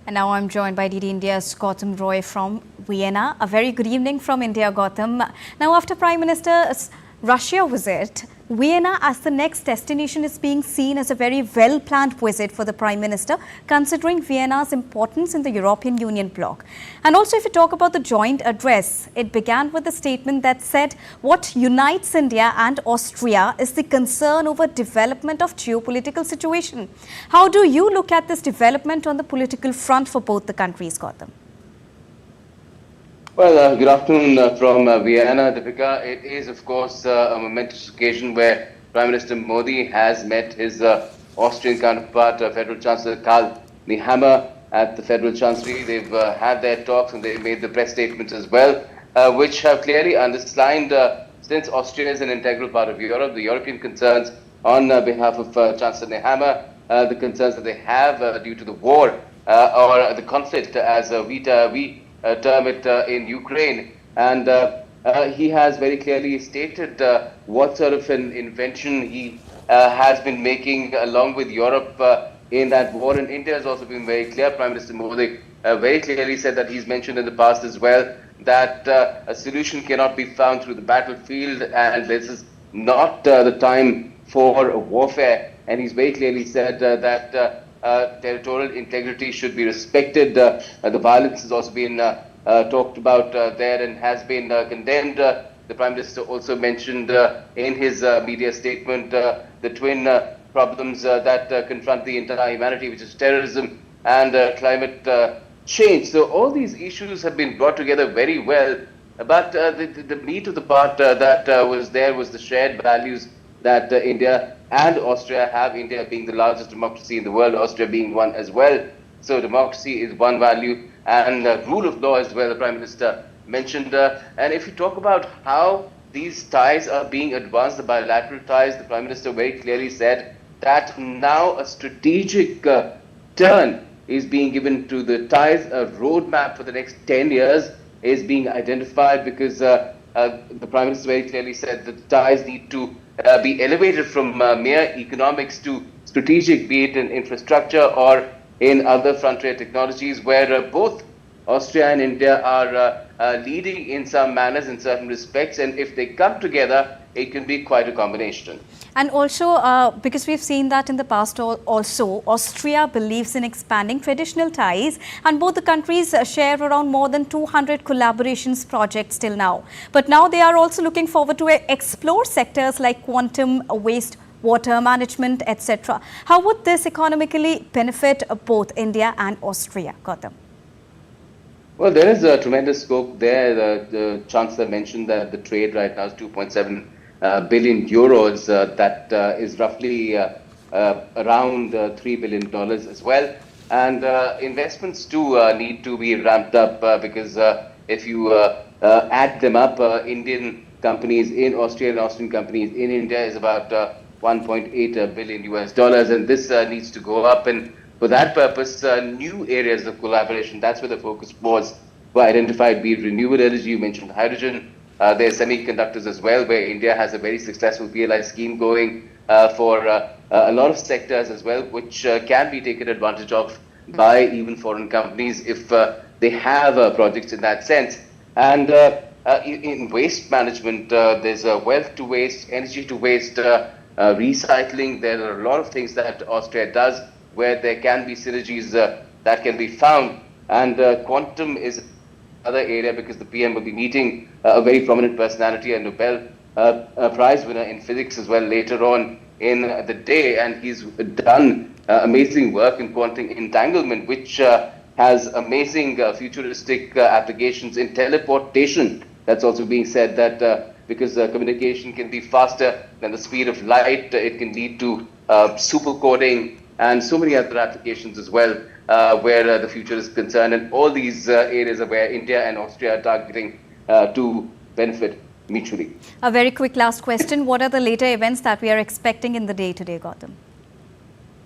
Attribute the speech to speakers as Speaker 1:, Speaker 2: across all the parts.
Speaker 1: And now I'm joined by DD India's Gautam Roy from Vienna. A very good evening from India, Gautam. Now, after Prime Minister's Russia visit, Vienna as the next destination is being seen as a very well-planned visit for the Prime Minister, considering Vienna's importance in the European Union bloc. And also, if you talk about the joint address, it began with a statement that said what unites India and Austria is the concern over development of geopolitical situation. How do you look at this development on the political front for both the countries, Gautam?
Speaker 2: Well, good afternoon from Vienna, Deepika. It is, of course, a momentous occasion where Prime Minister Modi has met his Austrian counterpart, Federal Chancellor Karl Nehammer, at the Federal Chancellery. They've had their talks and they've made the press statements as well, which have clearly underlined, since Austria is an integral part of Europe, the European concerns on behalf of Chancellor Nehammer, the concerns that they have due to the war or the conflict, as we term it, in Ukraine. And he has very clearly stated what sort of an invention he has been making along with Europe in that war. And India has also been very clear. Prime Minister Modi very clearly said that he's mentioned in the past as well that a solution cannot be found through the battlefield, and this is not the time for warfare. And he's very clearly said that territorial integrity should be respected. The violence has also been talked about there and has been condemned. The Prime Minister also mentioned in his media statement the twin problems that confront the entire humanity, which is terrorism and climate change. So all these issues have been brought together very well. But the meat of the part that was there was the shared values that India and Austria have, India being the largest democracy in the world, Austria being one as well. So democracy is one value, and rule of law as well, the Prime Minister mentioned. And if you talk about how these ties are being advanced, the bilateral ties, the Prime Minister very clearly said that now a strategic turn is being given to the ties. A roadmap for the next 10 years is being identified, because the Prime Minister very clearly said that ties need to be elevated from mere economics to strategic, be it in infrastructure or in other frontier technologies, where both Austria and India are leading in some manners, in certain respects. And if they come together, it can be quite a combination.
Speaker 1: And also, because we've seen that in the past also, Austria believes in expanding traditional ties, and both the countries share around more than 200 collaborations projects till now. But now they are also looking forward to explore sectors like quantum, waste, water management, etc. How would this economically benefit both India and Austria, Gautam?
Speaker 2: Well, there is a tremendous scope there. The Chancellor mentioned that the trade right now is 2.7 billion euros. That is roughly around $3 billion as well. And investments too need to be ramped up, because if you add them up, Indian companies in Austria and Austrian companies in India is about 1.8 billion US dollars, and this needs to go up. And for that purpose, new areas of collaboration, that's where the focus was, were identified, be it renewable energy, you mentioned hydrogen. There's semiconductors as well, where India has a very successful PLI scheme going for a lot of sectors as well, which can be taken advantage of by even foreign companies if they have projects in that sense. And in waste management, there's wealth to waste, energy to waste, recycling. There are a lot of things that Austria does where there can be synergies that can be found. And quantum is another area, because the PM will be meeting a very prominent personality, a Nobel Prize winner in physics as well later on in the day. And he's done amazing work in quantum entanglement, which has amazing futuristic applications in teleportation. That's also being said that because communication can be faster than the speed of light, it can lead to supercoding and so many other applications as well, where the future is concerned. And all these areas are where India and Austria are targeting to benefit mutually.
Speaker 1: A very quick last question. What are the later events that we are expecting in the day today, Gautam?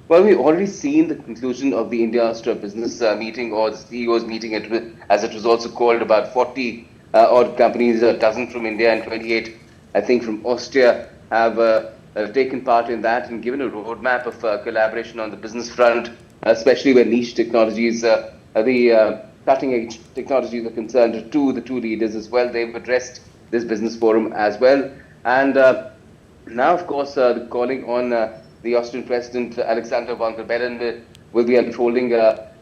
Speaker 2: Well, we've already seen the conclusion of the India-Austria business meeting, or the CEO's meeting, as it was also called. About 40 odd companies, a dozen from India and 28, I think, from Austria, have taken part in that and given a roadmap of collaboration on the business front, especially where niche technologies the cutting-edge technologies are concerned to the two leaders as well. They've addressed this business forum as well. And now, of course, the calling on the Austrian President Alexander von der Bellen will be unfolding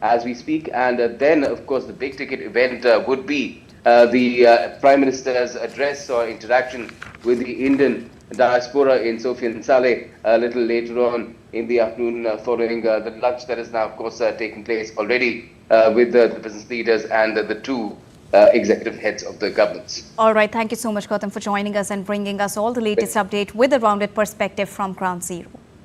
Speaker 2: as we speak. And then, of course, the big-ticket event would be the Prime Minister's address or interaction with the Indian diaspora in Sofia and Saleh a little later on in the afternoon following the lunch that is now, of course, taking place already with the business leaders and the two executive heads of the governments.
Speaker 1: All right. Thank you so much, Gautam, for joining us and bringing us all the latest update with a rounded perspective from Ground Zero.